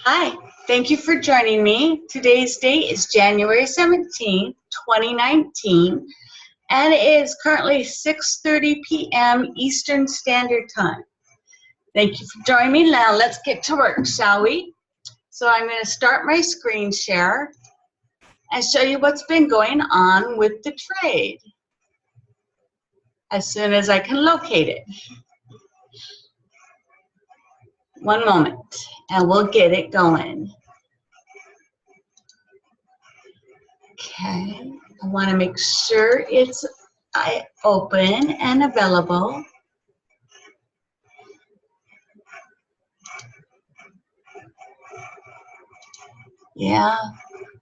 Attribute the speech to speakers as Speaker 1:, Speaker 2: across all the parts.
Speaker 1: Hi, thank you for joining me. Today's date is January 17th, 2019, and it is currently 6:30 p.m. Eastern Standard Time. Thank you for joining me. Now let's get to work, shall we? So I'm going to start my screen share and show you what's been going on with the trade as soon as I can locate it. One moment, and we'll get it going. Okay, I want to make sure it's open and available. Yeah,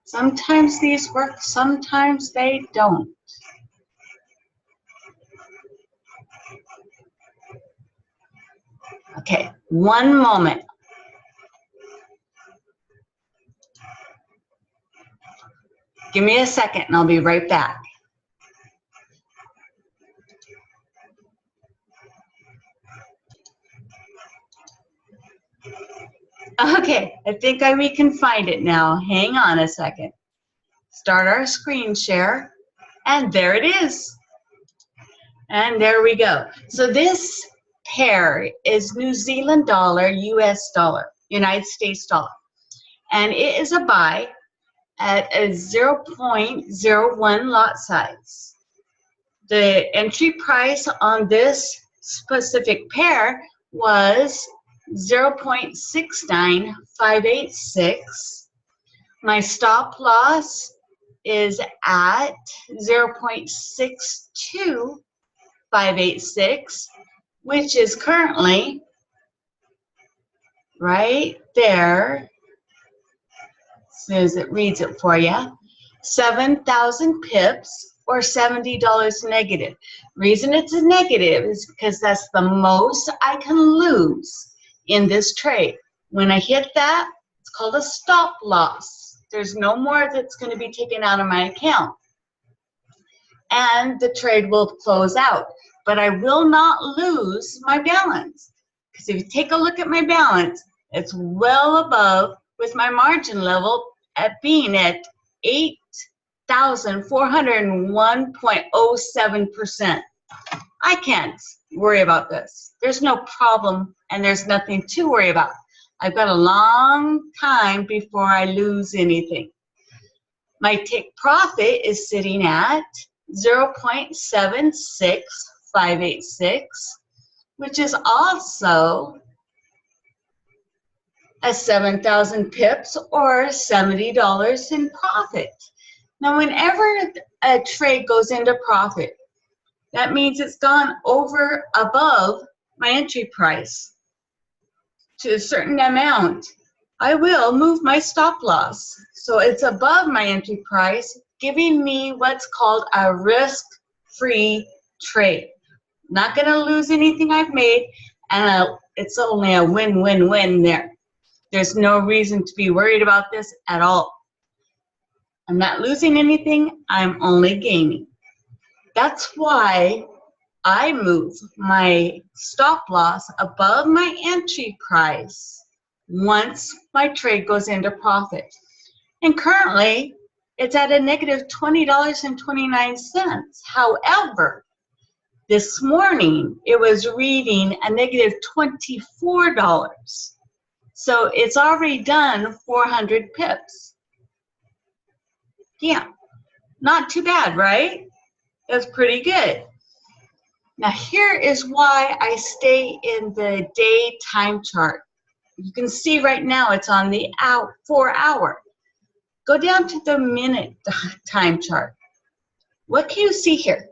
Speaker 1: sometimes these work, sometimes they don't. Okay, one moment. Give me a second and I'll be right back. Okay, I think we can find it now. Hang on a second. Start our screen share, and there it is. And there we go. So this pair is New Zealand dollar, US dollar, United States dollar. And it is a buy at a 0.01 lot size. The entry price on this specific pair was 0.69586. My stop loss is at 0.62586, which is currently right there. As soon as it reads it for you, 7,000 pips or $70 negative. Reason it's a negative is because that's the most I can lose in this trade. When I hit that, it's called a stop loss. There's no more that's going to be taken out of my account. And the trade will close out. But I will not lose my balance. Because if you take a look at my balance, it's well above with my margin level at being at 8,401.07%. I can't worry about this. There's no problem and there's nothing to worry about. I've got a long time before I lose anything. My take profit is sitting at 0.76586, which is also a 7,000 pips or $70 in profit. Now, whenever a trade goes into profit, that means it's gone over above my entry price to a certain amount. I will move my stop loss. So it's above my entry price, giving me what's called a risk-free trade. Not going to lose anything I've made, and it's only a win-win-win there. There's no reason to be worried about this at all. I'm not losing anything, I'm only gaining. That's why I move my stop loss above my entry price once my trade goes into profit. And currently, it's at a negative $20.29. However, this morning, it was reading a negative $24. So it's already done 400 pips. Yeah, not too bad, right? That's pretty good. Now here is why I stay in the day time chart. You can see right now it's on the 4 hour. Go down to the minute time chart. What can you see here?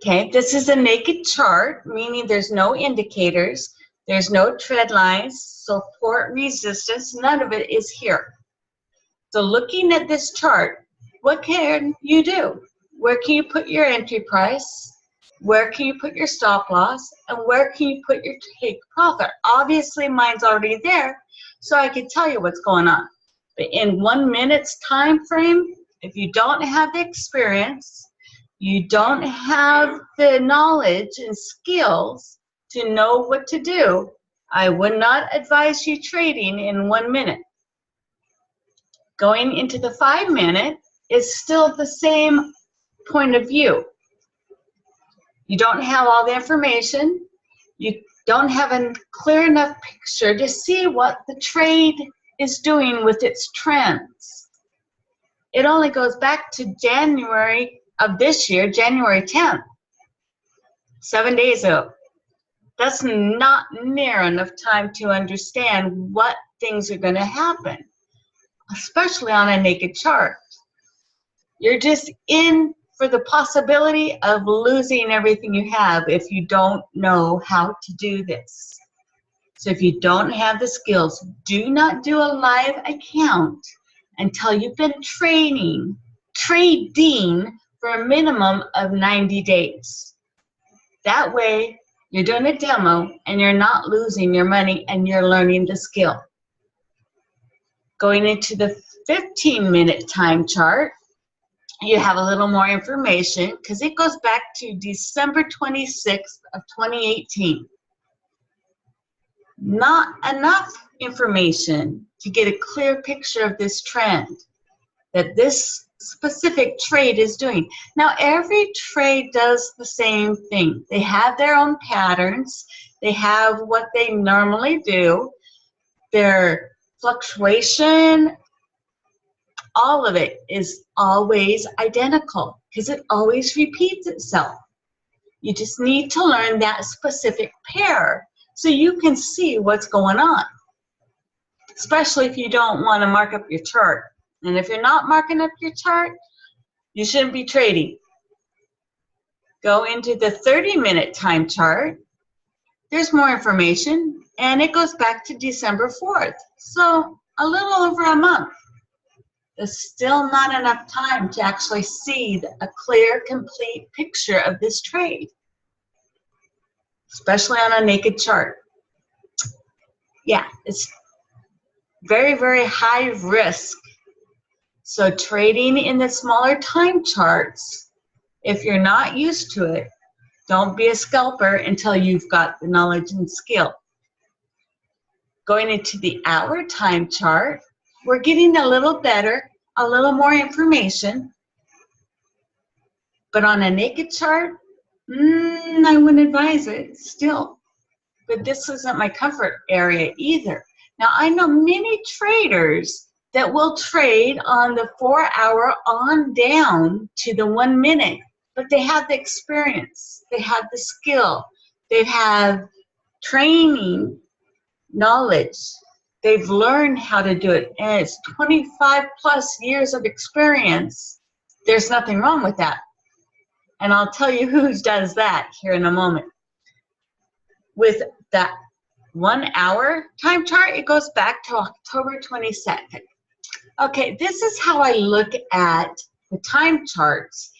Speaker 1: Okay, this is a naked chart, meaning there's no indicators, there's no trend lines, support, resistance, none of it is here. So looking at this chart, what can you do? Where can you put your entry price? Where can you put your stop loss? And where can you put your take profit? Obviously, mine's already there, so I can tell you what's going on. But in 1 minute's time frame, if you don't have the experience, you don't have the knowledge and skills to know what to do, I would not advise you trading in 1 minute. Going into the 5 minute is still the same point of view. You don't have all the information. You don't have a clear enough picture to see what the trade is doing with its trends. It only goes back to January of this year, January 10th, 7 days ago. That's not near enough time to understand what things are going to happen, especially on a naked chart. You're just in for the possibility of losing everything you have if you don't know how to do this. So if you don't have the skills, do not do a live account until you've been trading for a minimum of 90 days. That way, you're doing a demo and you're not losing your money and you're learning the skill. Going into the 15-minute time chart, you have a little more information because it goes back to December 26th of 2018. Not enough information to get a clear picture of this trend that this specific trade is doing. Now, every trade does the same thing. They have their own patterns. They have what they normally do. Their fluctuation, all of it is always identical because it always repeats itself. You just need to learn that specific pair so you can see what's going on, especially if you don't want to mark up your chart. And if you're not marking up your chart, you shouldn't be trading. Go into the 30-minute time chart. There's more information, and it goes back to December 4th. So a little over a month. There's still not enough time to actually see a clear, complete picture of this trade, especially on a naked chart. Yeah, it's very, very high risk. So trading in the smaller time charts, if you're not used to it, don't be a scalper until you've got the knowledge and skill. Going into the hour time chart, we're getting a little better, a little more information. But on a naked chart, I wouldn't advise it still. But this isn't my comfort area either. Now, I know many traders that will trade on the 4-hour on down to the 1 minute, but they have the experience, they have the skill, they have training knowledge, they've learned how to do it, and it's 25 plus years of experience. There's nothing wrong with that. And I'll tell you who does that here in a moment. With that 1 hour time chart, it goes back to October 22nd. Okay, this is how I look at the time charts.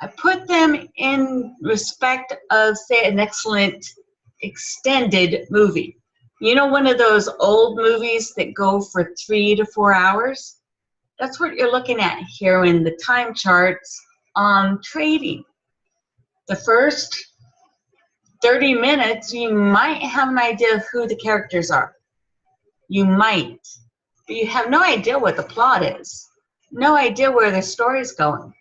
Speaker 1: I put them in respect of, say, an excellent extended movie. You know, one of those old movies that go for 3 to 4 hours? That's what you're looking at here in the time charts on trading. The first 30 minutes, you might have an idea of who the characters are. You might. But you have no idea what the plot is. No idea where the story's going.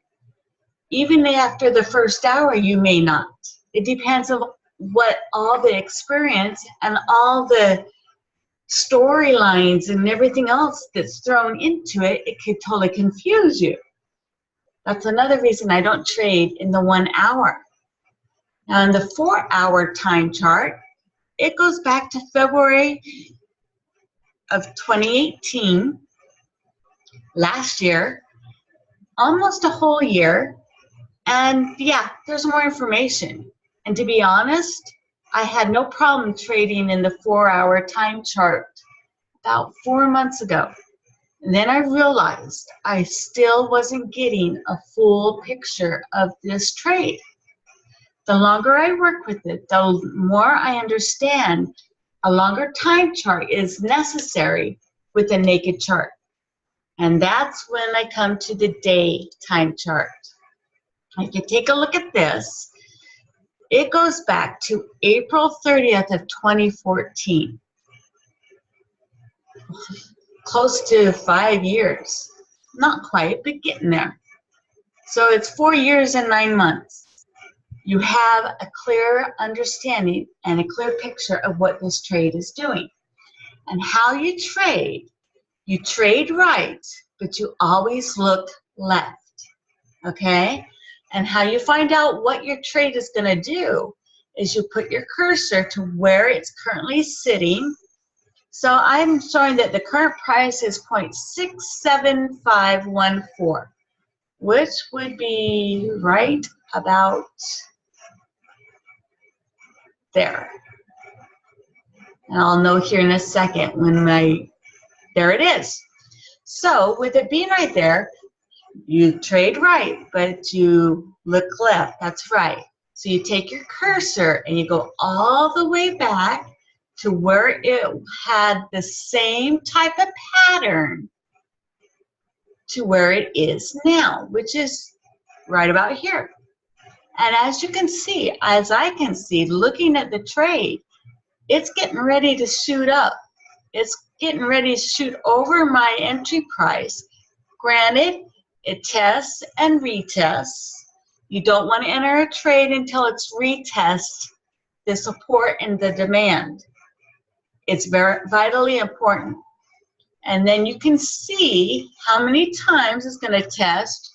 Speaker 1: Even after the first hour, you may not. It depends on what all the experience and all the storylines and everything else that's thrown into it, it could totally confuse you. That's another reason I don't trade in the 1 hour. Now, in the 4-hour time chart, it goes back to February of 2018, last year, almost a whole year, and yeah, there's more information. And to be honest, I had no problem trading in the 4-hour time chart about 4 months ago. And then I realized I still wasn't getting a full picture of this trade. The longer I work with it, the more I understand a longer time chart is necessary with a naked chart. And that's when I come to the day time chart. If you take a look at this, It goes back to April 30th of 2014. Close to 5 years. Not quite, but getting there. So it's 4 years and 9 months. You have a clear understanding and a clear picture of what this trade is doing. And how you trade right, but you always look left, okay? And how you find out what your trade is going to do is you put your cursor to where it's currently sitting. So I'm showing that the current price is 0.67514, which would be right about there. And I'll know here in a second when there it is. So with it being right there, you trade right, but you look left. That's right. So you take your cursor and you go all the way back to where it had the same type of pattern to where it is now, which is right about here. And as you can see, as I can see, looking at the trade, it's getting ready to shoot up. It's getting ready to shoot over my entry price. Granted, it tests and retests. You don't want to enter a trade until it's retest the support and the demand. It's very vitally important. And then you can see how many times it's going to test,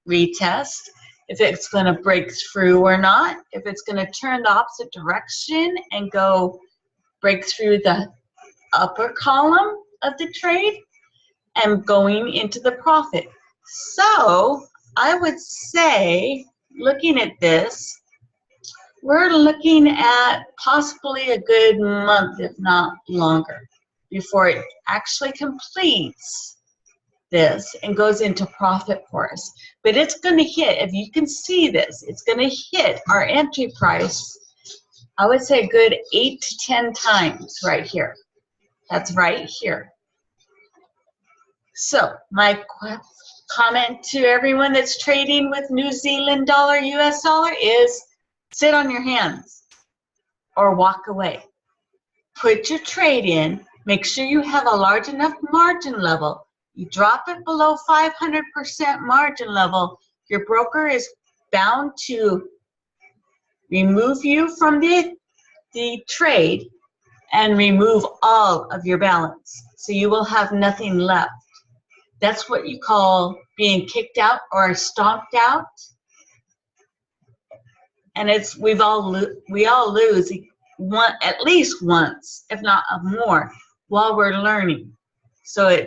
Speaker 1: retest, if it's going to break through or not, if it's going to turn the opposite direction and go break through the upper column of the trade and going into the profit. So I would say, looking at this, we're looking at possibly a good month, if not longer, before it actually completes this and goes into profit for us. But it's going to hit, if you can see this, it's going to hit our entry price, I would say a good 8 to 10 times right here. That's right here. So my comment to everyone that's trading with New Zealand dollar, US dollar is sit on your hands or walk away. Put your trade in. Make sure you have a large enough margin level. You drop it below 500% margin level, your broker is bound to remove you from the trade and remove all of your balance. So you will have nothing left. That's what you call being kicked out or stomped out. And it's we all lose at least once, if not more, while we're learning. So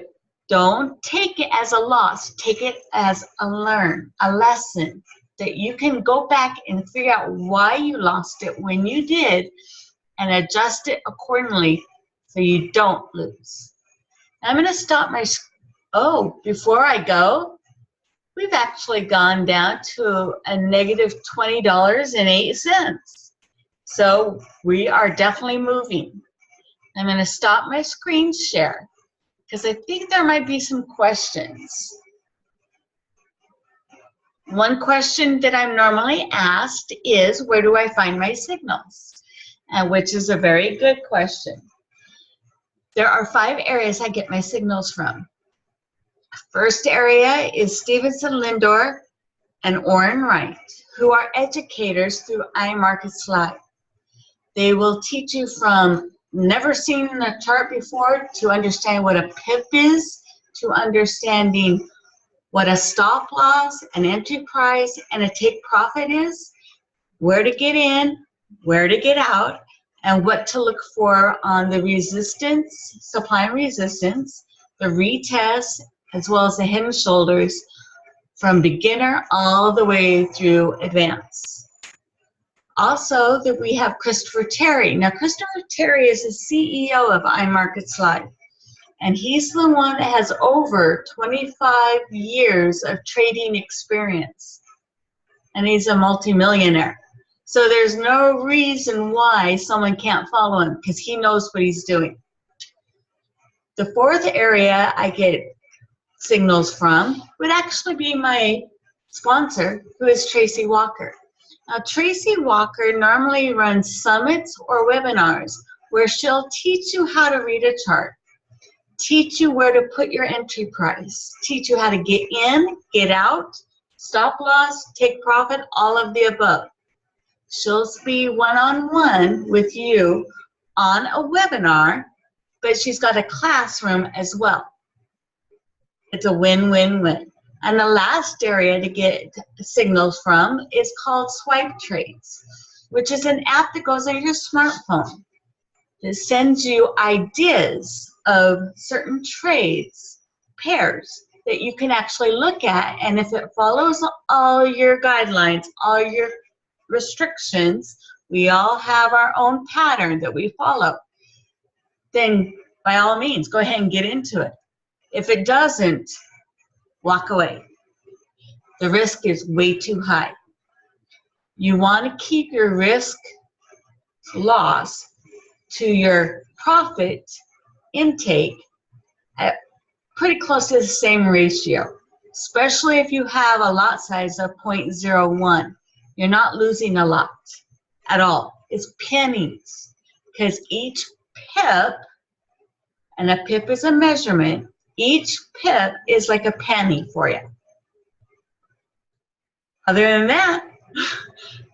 Speaker 1: don't take it as a loss. Take it as a lesson that you can go back and figure out why you lost it when you did and adjust it accordingly so you don't lose. I'm going to stop my, before I go, we've actually gone down to a negative $20.08. So we are definitely moving. I'm going to stop my screen share because I think there might be some questions. One question that I'm normally asked is, where do I find my signals? Which is a very good question. There are 5 areas I get my signals from. First area is Stevenson Lindor and Orrin Wright, who are educators through iMarkets Live. They will teach you from never seen a chart before to understand what a pip is, to understanding what a stop loss, an entry price, and a take profit is, where to get in, where to get out, and what to look for on the resistance, supply and resistance, the retest, as well as the head and shoulders from beginner all the way through advanced. Also, that we have Christopher Terry. Now, Christopher Terry is the CEO of iMarkets Live, and he's the one that has over 25 years of trading experience, and he's a multimillionaire. So there's no reason why someone can't follow him because he knows what he's doing. The 4th area I get signals from would actually be my sponsor, who is Tracy Walker. Now, Tracy Walker normally runs summits or webinars where she'll teach you how to read a chart, teach you where to put your entry price, teach you how to get in, get out, stop loss, take profit, all of the above. She'll be one-on-one with you on a webinar, but she's got a classroom as well. It's a win-win-win. And the last area to get signals from is called Swipe Trades, which is an app that goes on your smartphone. It sends you ideas of certain trades, pairs, that you can actually look at. And if it follows all your guidelines, all your restrictions, we all have our own pattern that we follow, then by all means, go ahead and get into it. If it doesn't, walk away. The risk is way too high. You want to keep your risk loss to your profit intake at pretty close to the same ratio, especially if you have a lot size of 0.01. You're not losing a lot at all. It's pennies, because each pip, and a pip is a measurement, each pip is like a penny for you. Other than that,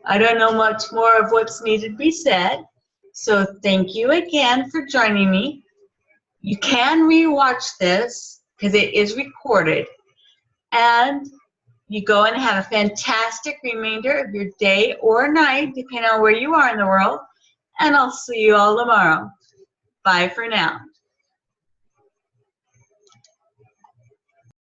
Speaker 1: I don't know much more of what's needed to be said. So thank you again for joining me. You can rewatch this because it is recorded. And you go and have a fantastic remainder of your day or night, depending on where you are in the world. And I'll see you all tomorrow. Bye for now.